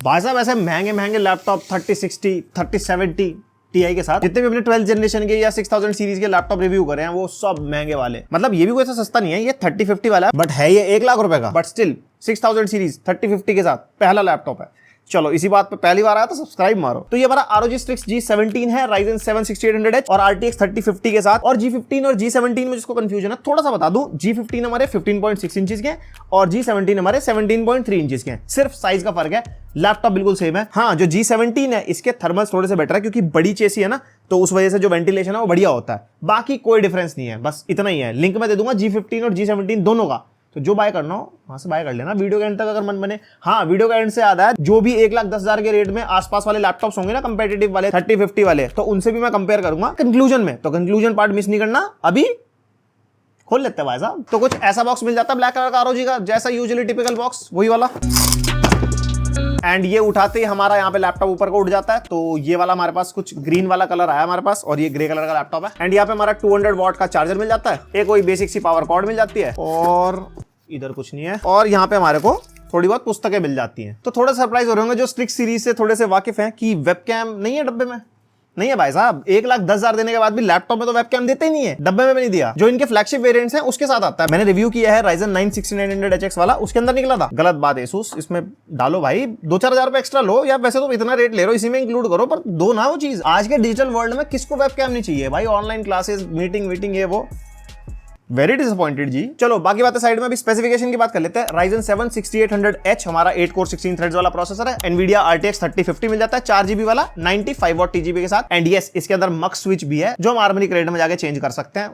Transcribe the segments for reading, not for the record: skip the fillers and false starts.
भाई साहब ऐसे महंगे महंगे लैपटॉप 3060 3070 Ti के साथ जितने भी अपने 12th जनरेशन के या 6000 सीरीज के लैपटॉप रिव्यू करे हैं वो सब महंगे वाले। मतलब ये भी कोई ऐसा सस्ता नहीं है, ये 3050 वाला है बट है ये 1 लाख रुपए का, बट स्टिल 6000 सीरीज 3050 के साथ पहला लैपटॉप है। चलो इसी बात पे पहली बार आया तो सब्सक्राइब मारो। तो ये हमारा ROG Strix G17 है Ryzen 7 6800H और RTX 3050 के साथ। और G15 और G17 में जिसको कंफ्यूजन है थोड़ा सा बता दूं, G15 हमारे 15.6 इंचेस के हैं और G17 हमारे 17.3 इंचेस के हैं, सिर्फ साइज का फर्क है, लैपटॉप बिल्कुल सेम है। हाँ, जो G17 है इसके थर्मल्स थोड़े से बेटर है क्योंकि बड़ी चेसी है ना, तो उस वजह से जो वेंटिलेशन है वो बढ़िया होता है, बाकी कोई डिफरेंस नहीं है, बस इतना ही है। लिंक मैं दे दूंगा G15 और G17 दोनों का, तो जो बाय करना हो वहां से बाय कर लेना वीडियो के एंड तक अगर मन बने। हाँ, वीडियो के एंड से याद है, जो भी 1,10,000 के रेट में आसपास वाले लैपटॉप्स होंगे ना कंपेटिटिव वाले 3050 वाले, तो उनसे भी मैं कंपेयर करूंगा कंक्लूजन में, तो कंक्लूजन पार्ट मिस नहीं करना। अभी खोल लेते हैं भाई साहब। तो कुछ ऐसा बॉक्स मिल जाता है ब्लैक कलर का ROG का, जैसा यूजुअली टिपिकल बॉक्स वही वाला, एंड ये उठाते ही हमारा यहाँ पे लैपटॉप ऊपर को उठ जाता है। तो ये वाला हमारे पास कुछ ग्रीन वाला कलर आया हमारे पास और ये ग्रे कलर का लैपटॉप है। एंड यहाँ पे हमारा 200 वॉट का चार्जर मिल जाता है, एक कोई बेसिक सी पावर कॉर्ड मिल जाती है और इधर कुछ नहीं है। और यहाँ पे हमारे को थोड़ी बहुत पुस्तकें मिल जाती हैं। तो थोड़ा सरप्राइज हो रहे होंगे जो स्ट्रिक्स सीरीज से थोड़े से वाकिफ हैं कि वेबकैम नहीं है डब्बे में। नहीं है भाई साहब, 1,10,000 देने के बाद भी लैपटॉप में तो वेबकैम देते ही नहीं है, डब्बे में भी नहीं दिया। जो इनके फ्लैगशिप वेरिएंट्स हैं उसके साथ आता है। मैंने रिव्यू किया है Ryzen 9 6900HX वाला, उसके अंदर निकला था। गलत बात है Asus, इसमें डालो भाई 2-4 हज़ार रुपए एक्स्ट्रा लो, या वैसे तो इतना रेट ले रहे हो इसी में इंक्लूड करो, पर दो ना वो चीज। आज के डिजिटल वर्ल्ड में किसको वेबकैम नहीं चाहिए भाई, ऑनलाइन क्लासेस मीटिंग वीटिंग ये वो। वेरी डिसअपॉइंटेड जी। चलो बाकी बातें साइड में, अभी स्पेसिफिकेशन की बात कर लेते हैं। Ryzen 7 6800H हमारा 8 कोर 16 थ्रेड्स वाला प्रोसेसर है। Nvidia RTX 3050 मिल जाता है 4GB वाला 95 वॉट TGP के साथ। एंड यस, इसके अंदर मक्स स्विच भी है जो हम हार्मनी क्रेड में जाके चेंज कर सकते हैं।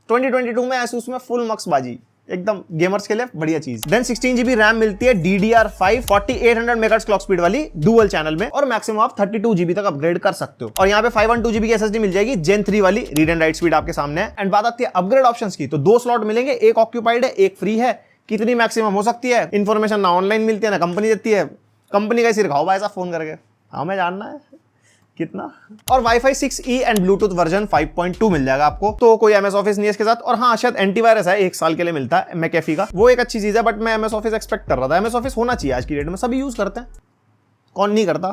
2022 में Asus में फुल मक्स बाजी, एकदम गेमर्स के लिए बढ़िया चीज। देन 16GB रैम मिलती है DDR5 4800 मेगाहर्ट्ज क्लॉक स्पीड वाली डुअल चैनल में, और मैक्सिमम आप 32GB तक अपग्रेड कर सकते हो। और यहाँ पे 512GB की SSD मिल जाएगी Gen 3 वाली, रीड एंड राइट स्पीड आपके सामने है। एंड बात आती है अपग्रेड ऑप्शंस की, तो 2 स्लॉट मिलेंगे, एक ऑक्यूपाइड है एक फ्री है। कितनी मैक्सिमम हो सकती है इन्फॉर्मेशन ना ऑनलाइन मिलती है ना कंपनी देती है, कंपनी का ही सिर खाओ भाई साहब फोन करके, हमें जानना है कितना। और Wi-Fi 6E and Bluetooth version 5.2 मिल जाएगा आपको। तो कोई MS ऑफिस नहीं है इसके साथ। और हाँ, शायद एंटीवायरस है 1 साल के लिए मिलता है McAfee का, वो एक अच्छी चीज है, बट मैं MS ऑफिस एक्सपेक्ट कर रहा था। MS ऑफिस होना चाहिए आज की डेट में, सभी यूज करते हैं, कौन नहीं करता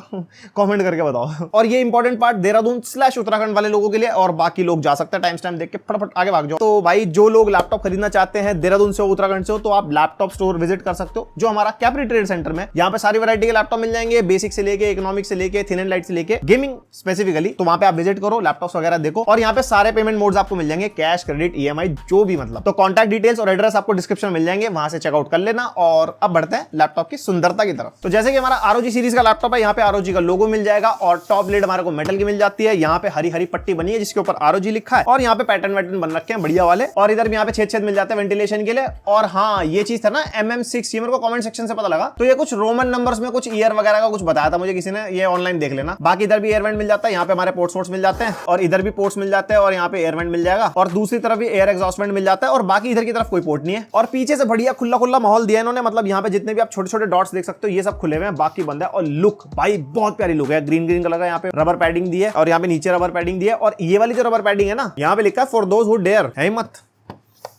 कमेंट करके बताओ। और ये इंपॉर्टेंट पार्ट देहरादून/उत्तराखंड वाले लोगों के लिए, और बाकी लोग जा सकते हैं टाइम स्टैम्प देख के फटाफट आगे भाग जाओ। तो भाई जो लोग लैपटॉप खरीदना चाहते हैं देहरादून से हो उत्तराखंड से हो, तो आप लैपटॉप स्टोर विजिट कर सकते हो जो हमारा कैप्री ट्रेड सेंटर में। यहाँ पे सारी वैरायटी के लैपटॉप मिल जाएंगे, बेसिक से लेके इकोनॉमिक से लेके थिन एंड लाइट से लेके गेमिंग स्पेसिफिकली। तो वहां पे आप विजिट करो, लैपटॉप्स वगैरह देखो, और यहाँ पे सारे पेमेंट मोड्स आपको मिल जाएंगे, कैश क्रेडिट EMI जो भी मतलब। तो कॉन्टैक्ट डिटेल्स और एड्रेस आपको डिस्क्रिप्शन मिल जाएंगे, वहां से चेकआउट कर लेना। और अब बढ़ते हैं लैपटॉप की सुंदरता की तरफ। तो जैसे कि हमारा ROG सीरीज का लैपटॉप है, यहाँ पे ROG का लोगो मिल जाएगा और टॉप लिड हमारे को मेटल की मिल जाती है। यहाँ पे हरी हरी पट्टी बनी है जिसके ऊपर ROG लिखा है, और यहाँ पे पैटर्न वैटर्न बन रखे हैं बढ़िया वाले। और इधर भी यहाँ पे छेद मिल जाते हैं वेंटिलेशन के लिए। और हाँ, ये चीज था ना MM6, ये मेरे को कमेंट सेक्शन से पता लगा, तो ये कुछ रोमन नंबर्स में कुछ ईयर वगैरह का कुछ बताया था मुझे किसी ने, ये ऑनलाइन देख लेना। बाकी इधर भी एयर वेंट मिल जाता है, यहाँ पे हमारे पोर्ट्स मिल जाते हैं, और इधर भी पोर्ट्स मिल जाते हैं, और यहाँ पे एयर वेंट मिल जाएगा, और दूसरी तरफ भी एयर एग्जॉस्ट वेंट मिल जाता है। और बाकी इधर की तरफ कोई पोर्ट नहीं है, और पीछे से बढ़िया खुला खुला माहौल दिया इन्होंने। मतलब यहाँ पे जितने भी आप छोटे छोटे डॉट्स देख सकते हो ये सब खुले हुए हैं, बाकी बंद है। और लुक भाई बहुत प्यारी लुक है, ग्रीन कलर का। यहाँ पे रबर पैडिंग दी है, और यहाँ पे नीचे रबर पैडिंग दी है। और ये वाली जो रबर पैडिंग है ना, यहाँ पे लिखा है फॉर दोज हु डेयर, है मत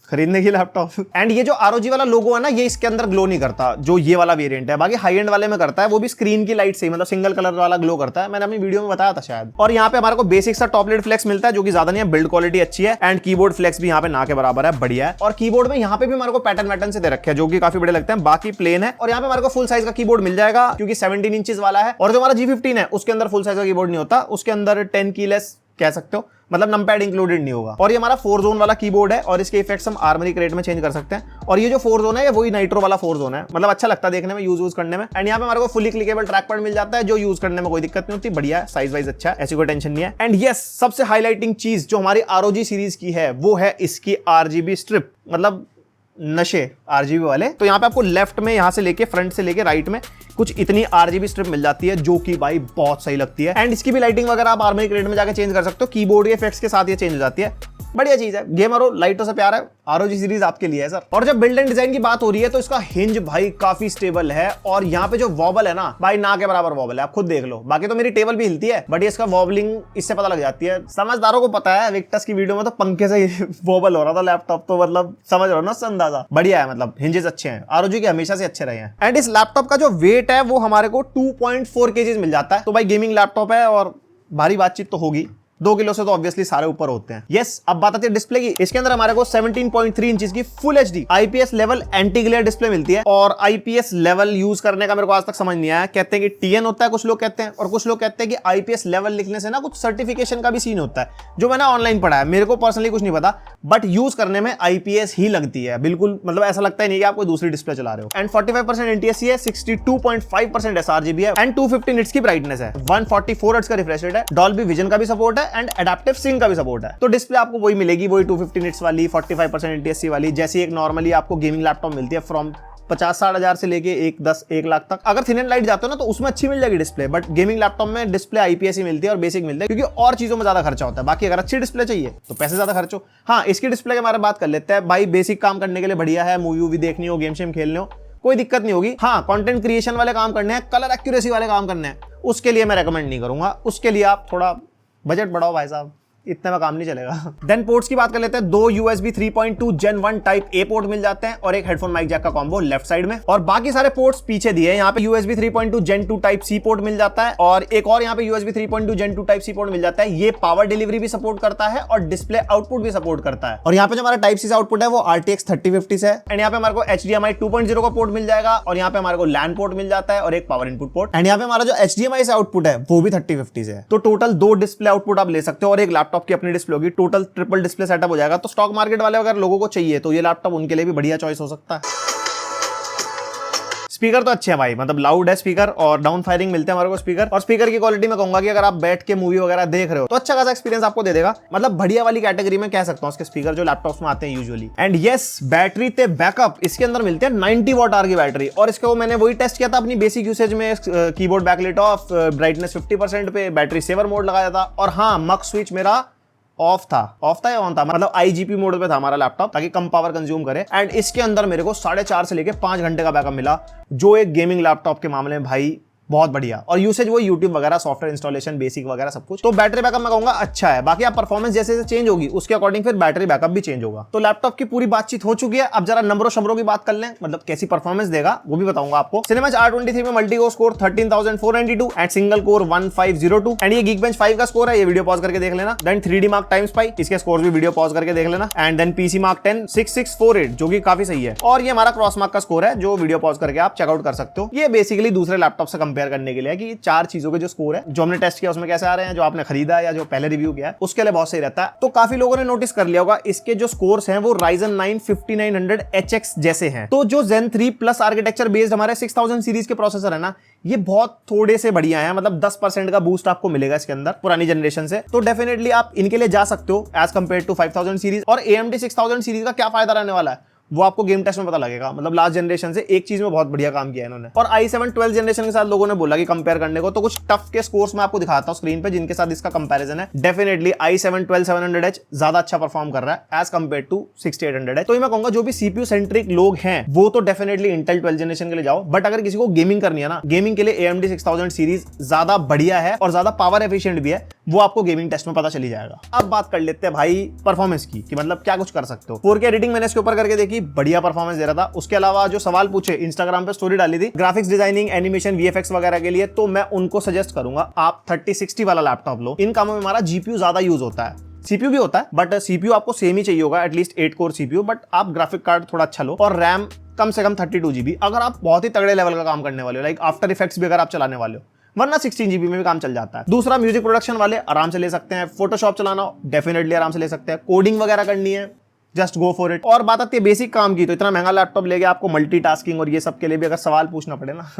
खरीदने की लैपटॉप। एंड ये जो ROG वाला लोगो है ना, ये इसके अंदर ग्लो नहीं करता जो ये वाला वेरिएंट है, बाकी हाई एंड वाले में करता है, वो भी स्क्रीन की लाइट से, मतलब सिंगल कलर वाला ग्लो करता है। मैंने अपनी वीडियो में बताया था शायद। और यहाँ पे हमारे को बेसिक सा टॉप लिड फ्लेक्स मिलता है जो कि ज्यादा नहीं है, बिल्ड क्वालिटी अच्छी है। एंड कीबोर्ड फ्लेक्स भी यहाँ पे ना के बराबर है, बढ़िया है। और कीबोर्ड में यहाँ पे भी हमारे को पैटर्न वैटर्न से दे रखे हैं जो कि काफी बड़े लगते हैं, बाकी प्लेन है। और यहाँ पे हमारे को फुल साइज का कीबोर्ड मिल जाएगा क्योंकि 17 इंचेस वाला है। और जो हमारा G15 है उसके अंदर फुल साइज का कीबोर्ड नहीं होता, उसके अंदर 10 कीलेस कह सकते हो, मतलब नंपैड इंक्लूडेड नहीं होगा। और ये हमारा 4 जोन वाला कीबोर्ड है, और इसके इफेक्ट्स हम हार्मनी क्रेट में चेंज कर सकते हैं। और ये जो 4 जोन है ये वही नाइट्रो वाला 4 जोन है, मतलब अच्छा लगता है देखने में, यूज करने में। एंड यहाँ पे हमारे को फुली क्लिकेबल ट्रैक पैड मिल जाता है जो यूज करने में कोई दिक्कत नहीं होती, बढ़िया है, साइज वाइज अच्छा है, ऐसी कोई टेंशन नहीं है। एंड यस, सबसे हाईलाइटिंग चीज जो हमारी ROG सीरीज की है वो है इसकी RGB स्ट्रिप, मतलब नशे RGB वाले। तो यहाँ पे आपको लेफ्ट में, यहाँ से लेके फ्रंट से लेके राइट में कुछ इतनी RGB स्ट्रिप मिल जाती है जो कि भाई बहुत सही लगती है। एंड इसकी भी लाइटिंग वगैरह आप हार्मनी क्रेट में जाके चेंज कर सकते हो, कीबोर्ड के इफेक्ट्स के साथ ये चेंज हो जाती है। बढ़िया चीज है, गेमर हो, लाइटों से प्यार है, ROG सीरीज आपके लिए है सर। और जब बिल्ड एंड डिजाइन की बात हो रही है तो इसका हिंज भाई काफी स्टेबल है, और यहाँ पे जो वॉबल है ना भाई, ना के बराबर वॉबल है, आप खुद देख लो। बाकी तो मेरी टेबल भी हिलती है, बट ये इसका वॉबलिंग इससे पता लग जाती है। समझदारों को पता है, विक्टस की वीडियो में तो पंखे से वॉबल हो रहा था लैपटॉप, तो मतलब समझ रहा हो ना उससे अंदाजा। बढ़िया है, मतलब हिंजेस अच्छे हैं, ROG के हमेशा से अच्छे रहे हैं। एंड इस लैपटॉप का जो वेट है वो हमारे को 2.4 kg मिल जाता है। तो भाई गेमिंग लैपटॉप है और भारी बातचीत तो होगी, 2 किलो से तो ऑब्वियसली सारे ऊपर होते हैं। यस, अब बात आती है डिस्प्ले की। इसके अंदर हमारे को 17.3 इंचेस की full HD IPS level anti glare display मिलती है। और IPS लेवल यूज करने का मेरे को आज तक समझ नहीं आया। कहते हैं कि TN होता है, कुछ लोग कहते हैं, और कुछ लोग कहते हैं कि IPS लेवल लिखने से ना कुछ सर्टिफिकेशन का भी सीन होता है, जो मैंने ऑनलाइन पढ़ा है। मेरे को पर्सनली कुछ नहीं पता, बट यूज करने में IPS ही लगती है बिल्कुल। मतलब ऐसा लगता ही नहीं कि आप कोई दूसरी डिस्प्ले चला रहे हो। एंड 45% NTSC है, 62.5% sRGB है, एंड 250 निट्स की ब्राइटनेस है, 144 हर्ट्ज का रिफ्रेश रेट है, डॉल्बी विजन का भी सपोर्ट है, एंड एडाप्टिव सिंक का भी सपोर्ट है। तो डिस्प्ले आपको वही मिलेगी, वही 250 निट्स वाली, 45% NTSC वाली, जैसी एक नॉर्मली आपको गेमिंग लैपटॉप मिलती है फ्रॉम 50-60 हजार से लेके 1 लाख तक। अगर थिन एंड लाइट जाते हो ना तो उसमें अच्छी मिल जाएगी डिस्प्ले, बट गेमिंग लैपटॉप में डिस्प्ले IPS ही मिलती है और बेसिक मिलती है, क्योंकि और चीजों में ज्यादा खर्चा होता है। बाकी अगर अच्छी डिस्प्ले चाहिए तो पैसे ज्यादा खर्चो। हाँ, इसकी डिस्प्ले के बारे में बात कर लेते हैं भाई। बेसिक काम करने के लिए बढ़िया है, मूवी वूवी देखनी हो, गेम शेम खेलने हो, कोई दिक्कत नहीं होगी। हाँ, कंटेंट क्रिएशन वाले काम करने हैं, कलर एक्यूरेसी वाले काम करने हैं, उसके लिए मैं रेकमेंड नहीं करूंगा। उसके लिए आप थोड़ा बजट बढ़ाओ भाई साहब, इतने में काम नहीं चलेगा। देन पोर्ट्स की बात कर लेते हैं। 2 USB 3.2 Gen 1 type A port मिल जाते हैं और एक हेडफोन माइक जैक का कॉम्बो लेफ्ट साइड में, और बाकी सारे पोर्ट्स पीछे दिए हैं। यहाँ पे USB 3.2 Gen 2 type C port मिल जाता है, और एक और यहाँ पे USB 3.2 Gen 2 type C port मिल जाता है। ये पावर डिलीवरी भी सपोर्ट करता है और डिस्प्ले आउटपुट भी सपोर्ट करता है। और यहाँ पे जो हमारा टाइप C आउटपुट है वो RTX 3050 है, एंड यहाँ पे हमारे को HDMI 2.0 का पोर्ट मिल जाएगा, और यहाँ पे हमारे को LAN पोर्ट मिल जाता है और एक पावर इनपुट पोर्ट। एंड यहाँ पे हमारा जो HDMI से आउटपुट है वो भी 3050 से है। तो टोटल 2 डिस्प्ले आउटपुट आप ले सकते हो, और एक लैपटॉप की अपनी डिस्प्ले होगी। टोटल ट्रिपल डिस्प्ले सेटअप हो जाएगा। तो स्टॉक मार्केट वाले अगर लोगों को चाहिए तो ये लैपटॉप उनके लिए भी बढ़िया चॉइस हो सकता है। स्पीकर तो अच्छे हैं भाई, मतलब लाउड है स्पीकर, और डाउन फायरिंग मिलते हैं हमारे को स्पीकर। और स्पीकर की क्वालिटी में कहूंगा कि अगर आप बैठ के मूवी वगैरह देख रहे हो तो अच्छा खासा एक्सपीरियंस आपको दे देगा। मतलब बढ़िया वाली कैटेगरी में कह सकता हूं उसके स्पीकर जो लैपटॉप्स में आते हैं यूजुअली। एंड यस, बैटरी ते बैकअप इसके अंदर मिलते हैं 90 वॉट आवर की बैटरी। और इसको मैंने वही टेस्ट किया था अपनी बेसिक यूसेज में, कीबोर्ड बैकलाइट ऑफ, ब्राइटनेस 50% पे, बैटरी सेवर मोड लगाया था। और हाँ, मक स्विच मेरा ऑफ था या ऑन था, मतलब IGP मोड पे था हमारा लैपटॉप, ताकि कम पावर कंज्यूम करे। एंड इसके अंदर मेरे को 4.5 से लेके 5 घंटे का बैकअप मिला, जो एक गेमिंग लैपटॉप के मामले में भाई बहुत बढ़िया। और यूसेज वो यूट्यूब वगैरह, सॉफ्टवेयर इंस्टॉलेशन, बेसिक वगैरह सब कुछ। तो बैटरी बैकअप मैं कहूंगा अच्छा है। बाकी आप परफॉर्मेंस जैसे जैसे चेंज होगी उसके अकॉर्डिंग फिर बैटरी बैकअप भी चेंज होगा। तो लैपटॉप की पूरी बातचीत हो चुकी है। अब जरा नंबरों शंबरों की बात कर लें, मतलब कैसी परफॉर्मेंस देगा वो भी बताऊंगा आपको। सिनेमैच R23 में multi core score 13492 and single core 1502, and ये Geekbench 5 का स्कोर है, ये वीडियो पॉज करके देख लेना। Then 3D Mark Time Spy, इसके स्कोर भी वीडियो पॉज करके देख लेना। एंड देन PC Mark 10 6648, जो कि काफी सही है। और ये हमारा क्रॉस मार्क का स्कोर है, जो वीडियो पॉज करके आप चेकआउट कर सकते हो। ये बेसिकली दूसरे लैपटॉप से कंपेयर करने के लिए कि 4 चीजों के जो स्कोर है, जो हमने टेस्ट किया उसमें कैसे आ रहे हैं, जो आपने खरीदा या जो पहले रिव्यू किया है उसके लिए बहुत सही रहता है। तो काफी लोगों ने नोटिस कर लिया होगा इसके जो स्कोर्स हैं वो Ryzen 9 5900HX जैसे हैं। तो जो Zen 3 प्लस आर्किटेक्चर बेस्ड हमारे 6000 सीरीज के प्रोसेसर है ना, ये बहुत थोड़े से बढ़िया है। मतलब 10% का बूस्ट आपको मिलेगा इसके अंदर पुरानी जनरेशन से। तो डेफिनेटली आप इनके लिए जा सकते हो एज कंपेयर टू 5000 सीरीज। और AMD 6000 सीरीज का क्या फायदा रहने वाला है वो आपको गेम टेस्ट में पता लगेगा। मतलब लास्ट जनरेशन से एक चीज में बहुत बढ़िया काम किया है इन्होंने। और i7 12 जनरेशन के साथ लोगों ने बोला कि कंपेयर करने को, तो कुछ टफ के स्कोर्स मैं आपको दिखाता हूं स्क्रीन पे जिनके साथ इसका कंपैरिजन है। डेफिनेटली i7 12700H ज्यादा अच्छा परफॉर्म कर रहा है एज कंपेयर टू 6800H। तो मैं कहूंगा जो भी CPU सेंट्रिक लोग हैं वो तो डेफिनेटली इंटेल 12 जनरेशन के लिए जाओ। बट अगर किसी को गेमिंग करनी है ना, गेमिंग के लिए AMD 6000 सीरीज ज्यादा बढ़िया है और ज्यादा पावर एफिशिएंट भी है, वो आपको गेमिंग टेस्ट में पता चली जाएगा। अब बात कर लेते हैं भाई परफॉर्मेंस की, कि मतलब क्या कुछ कर सकते हो। 4K एडिटिंग मैंने इसके ऊपर करके देखी, बढ़िया परफॉर्मेंस दे रहा था। उसके अलावा जो सवाल पूछे, इंस्टाग्राम पे स्टोरी डाली थी ग्राफिक्स डिजाइनिंग, एनिमेशन, VFX वगैरह के लिए, तो मैं उनको सजेस्ट करूंगा आप 3060 वाला लैपटॉप लो। इन कामों में हमारा GPU ज्यादा यूज होता है, CPU भी होता है, बट CPU आपको सेम ही चाहिए होगा, एटलीस्ट 8 कोर CPU। बट आप ग्राफिक कार्ड थोड़ा अच्छा लो, और रैम कम से कम 32 GB अगर आप बहुत ही तगड़े लेवल का काम करने वाले हो, लाइक आफ्टर इफेक्ट्स भी अगर आप चलाने वाले हो, वरना 16 GB में भी काम चल जाता है। दूसरा, म्यूजिक प्रोडक्शन वाले आराम से ले सकते हैं। फोटोशॉप चलाना डेफिनेटली आराम से ले सकते हैं। कोडिंग वगैरह करनी है, जस्ट गो फॉर इट। और बात आती है बेसिक काम की, तो इतना महंगा लैपटॉप लेके आपको मल्टीटास्किंग और ये सब के लिए भी अगर सवाल पूछना पड़े ना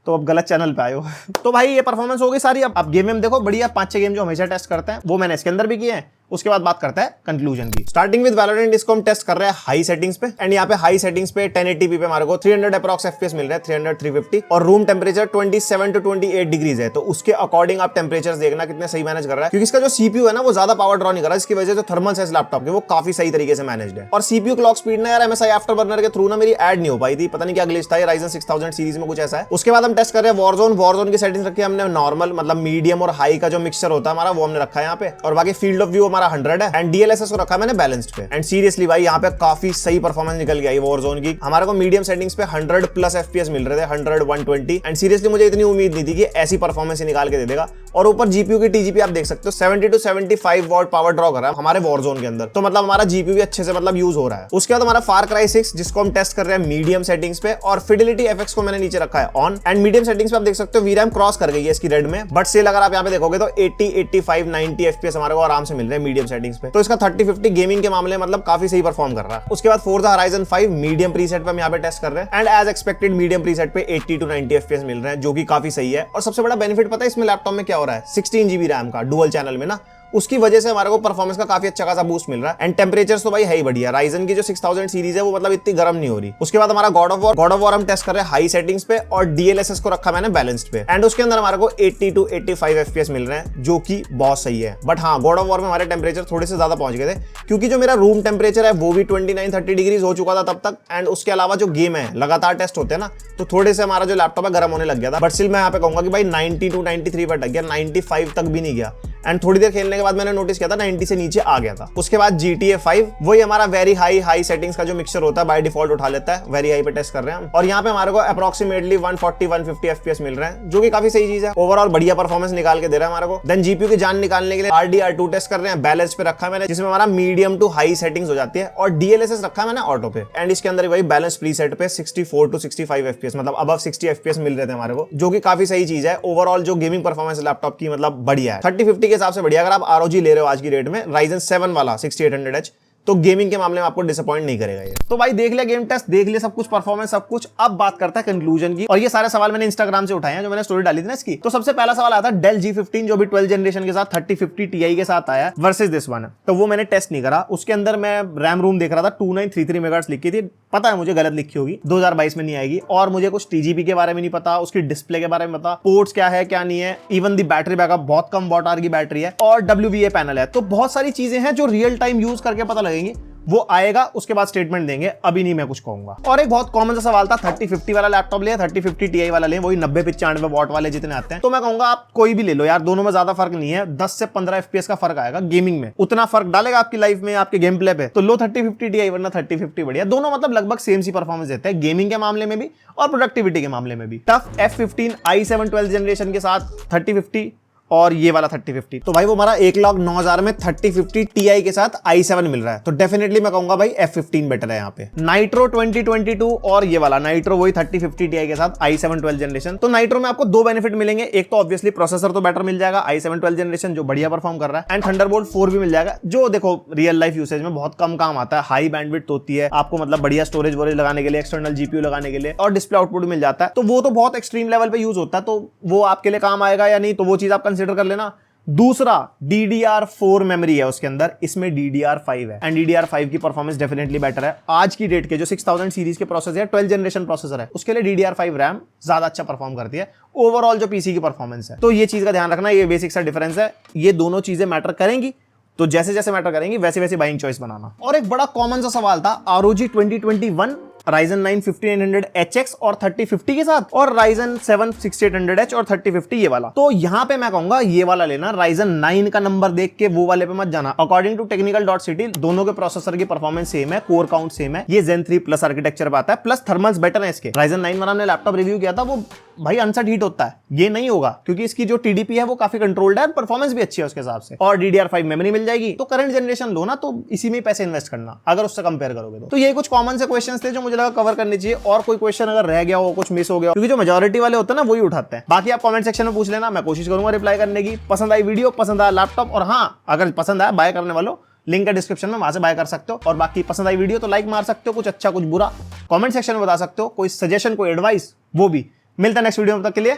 तो अब गलत चैनल पे आए हो। तो भाई ये परफॉर्मेंस हो गई सारी। अब गेम में देखो बढ़िया 5-6 गेम जो हमेशा टेस्ट करते हैं वो मैंने इसके अंदर भी किए हैं, उसके बाद बात करता है कंक्लूजन की। स्टार्टिंग विद वैलोरेंट, इसको हम टेस्ट कर रहे हैं हाई सेटिंग्स पे एंड यहाँ पे हाई सेटिंग्स पे 1080p पे हमारे को 300 अप्रॉक्स FPS मिल रहा है, 300 350 और रूम टेम्परेचर 27 to 28 डिग्रीज है। तो उसके अकॉर्डिंग आप टेम्परेचर देखना कितने सही मैनेज कर रहा है, क्योंकि इसका जो CPU है ना वो ज्यादा पावर ड्रॉ नहीं कर रहा है, इसकी वजह से थर्मल्स है इस लैपटॉप के वो काफी सही तरीके से मैनेज्ड है। और CPU क्लॉक स्पीड ना यार MSI आफ्टरबर्नर के थ्रू ना मेरी ऐड नहीं हो पाई थी, पता नहीं क्या ग्लिच था, ये Ryzen 6000 सीरीज में कुछ ऐसा है। उसके बाद हम टेस्ट कर रहे हैं वॉरजोन की सेटिंग्स रखी है हमने नॉर्मल, मतलब मीडियम और हाई का जो मिक्सचर होता है हमारा वो हमने रखा है यहाँ पे, और बाकी फील्ड ऑफ व्यू हमारा 100 है एंड DLSS को रखा है मैंने बैलेंस्ड पे। एंड सीरियसली भाई यहाँ पे काफी सही परफॉर्मेंस निकल गई वॉरजोन की। हमारे को मीडियम सेटिंग्स पे 100+ FPS मिल रहे थे, 100 120 एंड सीरियसली मुझे इतनी उम्मीद नहीं थी कि ऐसी परफॉर्मेंस निकाल के दे देगा। और ऊपर GPU की TGP आप देख सकते हो 70 to 75 वॉट पावर ड्रॉ कर रहा है हमारे वॉरजोन के अंदर, तो मतलब हमारा GPU भी अच्छे से मतलब यूज हो रहा है। उसके बाद हमारा फार क्राई 6 जिसको हम टेस्ट कर रहे हैं मीडियम सेटिंग्स पे, और फिडिलिटी FX को मैंने नीचे रखा है ऑन एंड मीडियम सेटिंग्स पे आप देख सकते हो VRAM क्रॉस कर गई है इसकी रेड में, बट स्टिल अगर आप यहाँ पे देखोगे तो 80 85 90 FPS हमारे को आराम से मिल रहे हैं मीडियम सेटिंग्स पे। तो इसका 3050 गेमिंग के मामले में मतलब काफी सही परफॉर्म कर रहा है। उसके बाद Forza Horizon 5 मीडियम प्रीसेट पे हम यहाँ पे टेस्ट कर रहे हैं and as expected medium preset पे 80 to 90 FPS मिल रहे हैं, जो कि काफी सही है। और सबसे बड़ा बेनिफिट पता है इसमें लैपटॉप में क्या हो रहा है, 16 GB रैम का डुअल चैनल में ना, उसकी वजह से हमारे को परफॉर्मेंस का काफी अच्छा खासा बूस्ट मिल रहा है एंड टेम्परेचर्स तो भाई है ही बढ़िया। Ryzen की जो 6000 सीरीज है वो मतलब इतनी गर्म नहीं हो रही। उसके बाद हमारा गॉड ऑफ वॉर हम टेस्ट कर रहे हैं हाई सेटिंग्स पे और DLSS को रखा मैंने बैलेंस्ड पे एंड उसके अंदर हमारे को 80 to 85 FPS मिल रहे हैं, जो कि बहुत सही है। बट हाँ, गॉड ऑफ वॉर में हमारे टेम्परेचर थोड़े से ज्यादा पहुंच गए थे, क्योंकि जो मेरा रूम टेम्परेचर है वो भी 29-30 डिग्रीज हो चुका था तब तक, एंड उसके अलावा जो गेम है लगातार टेस्ट होते हैं ना, तो थोड़े से हमारा जो लैपटॉप है गर्म होने लग गया था। बट स्टिल मैं यहाँ पे कहूंगा कि भाई 90 to 93 पर अटक गया, 95 तक भी नहीं गया एंड थोड़ी देर खेलने के बाद मैंने नोटिस किया था 90 से नीचे आ गया था। उसके बाद GTA 5 वही हमारा वेरी हाई सेटिंग्स का जो मिक्सचर होता है बाय डिफॉल्ट उठा लेता है, वेरी हाई पे टेस्ट कर रहे हैं हम, और यहाँ पे हमारे को अप्रोक्सीमेटली 140-150 FPS मिल रहे हैं, जो कि काफी सही चीज है। ओवरऑल बढ़िया परफॉर्मेंस निकाल के दे रहा है हमारे को। देन GPU की जान निकालने के लिए RDR2 टेस्ट कर रहे हैं, बैलेंस पे रखा है मैंने, जिसमें हमारा मीडियम टू हाई सेटिंग्स हो जाती है, और DLSS रखा है मैंने ऑटो पे एंड इसके अंदर वही बैलेंस प्रीसेट पे 64 to 65 FPS मतलब अबव 60 FPS मिल रहे थे हमारे को, जो कि काफी सही चीज है। ओवरऑल जो गेमिंग परफॉर्मेंस लैपटॉप की मतलब बढ़िया है, 3050 के हिसाब से बढ़िया। अगर आप ROG ले रहे हो आज की रेट में Ryzen 7 वाला 6800H, तो गेमिंग के मामले में आपको डिसअपॉइंट नहीं करेगा ये। तो भाई देख लिया गेम टेस्ट, देख लिया सब कुछ, परफॉर्मेंस सब कुछ। अब बात करता है कंक्लूजन की, और ये सारे सवाल मैंने इंस्टाग्राम से उठाए हैं जो मैंने स्टोरी डाली थी ना इसकी। तो सबसे पहला सवाल आया था डेल G15 जो भी 12 जनरेशन के साथ 3050 Ti के साथ आया वर्सेस दिस वन, तो वो मैंने टेस्ट नहीं करा। उसके अंदर मैं रैम रूम देख रहा था 2933 मेगाहर्ट्ज लिखी थी, पता है मुझे गलत लिखी होगी, 2022 में नहीं आएगी, और मुझे कुछ TGP के बारे में नहीं पता, उसकी डिस्प्ले के बारे में पता, पोर्ट्स क्या है क्या नहीं है, इवन दी बैटरी बैकअप बहुत कम वॉट आवर की बैटरी है, और WVA पैनल है। तो बहुत सारी चीजें हैं जो रियल टाइम यूज करके पता लगेंगी, वो आएगा उसके बाद स्टेटमेंट देंगे, अभी नहीं मैं कुछ कहूंगा। और एक बहुत कॉमन सा सवाल था 3050 वाला लैपटॉप ले 3050 Ti वाला ले, वही 90-95 वॉट वाले जितने आते हैं। तो मैं कहूंगा आप कोई भी ले लो यार, दोनों में ज्यादा फर्क नहीं है, 10 से 15 FPS का फर्क आएगा गेमिंग में, उतना फर्क डालेगा आपकी लाइफ में, आपके गेम प्ले पे। तो लो 3050 Ti वरना 3050 बढ़िया, दोनों मतलब लगभग सेम सी परफॉर्मेंस देते हैं गेमिंग के मामले में भी और प्रोडक्टिविटी के मामले में भी। Tough F15 i7 12th generation के साथ 3050 और ये वाला 3050, तो भाई वो हमारा 1,09,000 में 3050 Ti के साथ i7 मिल रहा है, तो डेफिनेटली मैं कहूंगा भाई F15 बेटर है यहाँ पे। नाइट्रो 2022 और ये वाला नाइट्रो वही 3050 Ti के साथ i7 12th जनरेशन। तो नाइट्रो में आपको दो बेनिफिट मिलेंगे, एक तो ऑब्वियसली प्रोसेसर तो बेटर मिल जाएगा i7 12th जनरेशन जो बढ़िया परफॉर्म कर रहा है, एंड थंडरबोल्ट 4 भी मिल जाएगा, जो देखो रियल लाइफ यूसेज में बहुत कम काम आता है, हाई बैंडविड्थ होती है, आपको मतलब बढ़िया स्टोरेज वोरेज लगाने के लिए, एक्सटर्नल GPU लगाने के लिए, और डिस्प्ले आउटपुट मिल जाता है, तो वो तो बहुत एक्सट्रीम लेवल पे यूज होता है, तो वो आपके लिए काम आएगा या नहीं, तो वो चीज आप कंसिडर कर लेना। दूसरा DDR4 मेमोरी है उसके अंदर, इसमें DDR5 है, एंड DDR5 की परफॉर्मेंस डेफिनेटली बेटर है। आज की डेट के जो 6000 सीरीज के प्रोसेसर है, 12th जनरेशन प्रोसेसर है, उसके लिए DDR5 रैम ज्यादा अच्छा परफॉर्म करती है ओवरऑल जो पीसी की परफॉर्मेंस है। तो ये चीज का ध्यान रखना, ये बेसिक सा डिफरेंस है, ये दोनों चीजें मैटर करेंगी, तो जैसे जैसे मैटर करेंगी वैसे वैसे बाइंग चॉइस बनाना। और एक बड़ा कॉमन सा सवाल था ROG 2021 Ryzen 9 5900HX और 3050 के साथ, और Ryzen 7 6800H और 3050 ये वाला। तो यहां पे मैं कहूंगा ये वाला लेना, Ryzen 9 का नंबर देख के वो वाले पे मत जाना। अकॉर्डिंग टू technical.city दोनों के प्रोसेसर की परफॉर्मेंस सेम है, कोर काउंट सेम है, ये Zen 3 प्लस आर्किटेक्चर पे आता है, प्लस थर्मल्स बेटर है इसके। Ryzen 9 वाला हमने लैपटॉप रिव्यू किया था, वो भाई अनसेट हीट होता है, ये नहीं होगा क्योंकि इसकी जो TDP है वो काफी कंट्रोल्ड है, परफॉर्मेंस भी अच्छी है उसके हिसाब से, और DDR5 मेमोरी मिल जाएगी। तो करंट जनरेशन लो ना, तो इसी में पैसे इन्वेस्ट करना अगर उससे कंपेयर करोगे तो। ये कुछ कॉमन से क्वेश्चंस थे जो मुझे लगा कवर करने चाहिए, और कोई क्वेश्चन अगर रह गया हो, कुछ मिस हो गया, क्योंकि जो मेजॉरिटी वाले होते हैं ना वही उठाते हैं। बाकी आप कमेंट सेक्शन में पूछ लेना, मैं कोशिश करूंगा रिप्लाई करने की। पसंद आई वीडियो, पसंद आया लैपटॉप, और हाँ अगर पसंद आया बाय करने वालों, लिंक है डिस्क्रिप्शन में, वहां से बाय कर सकते हो। और बाकी पसंद आई वीडियो तो लाइक मार सकते हो, कुछ अच्छा कुछ बुरा कमेंट सेक्शन में बता सकते हो, कोई सजेशन कोई एडवाइस वो भी। मिलता है नेक्स्ट वीडियो में, तब तक के लिए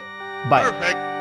बाय।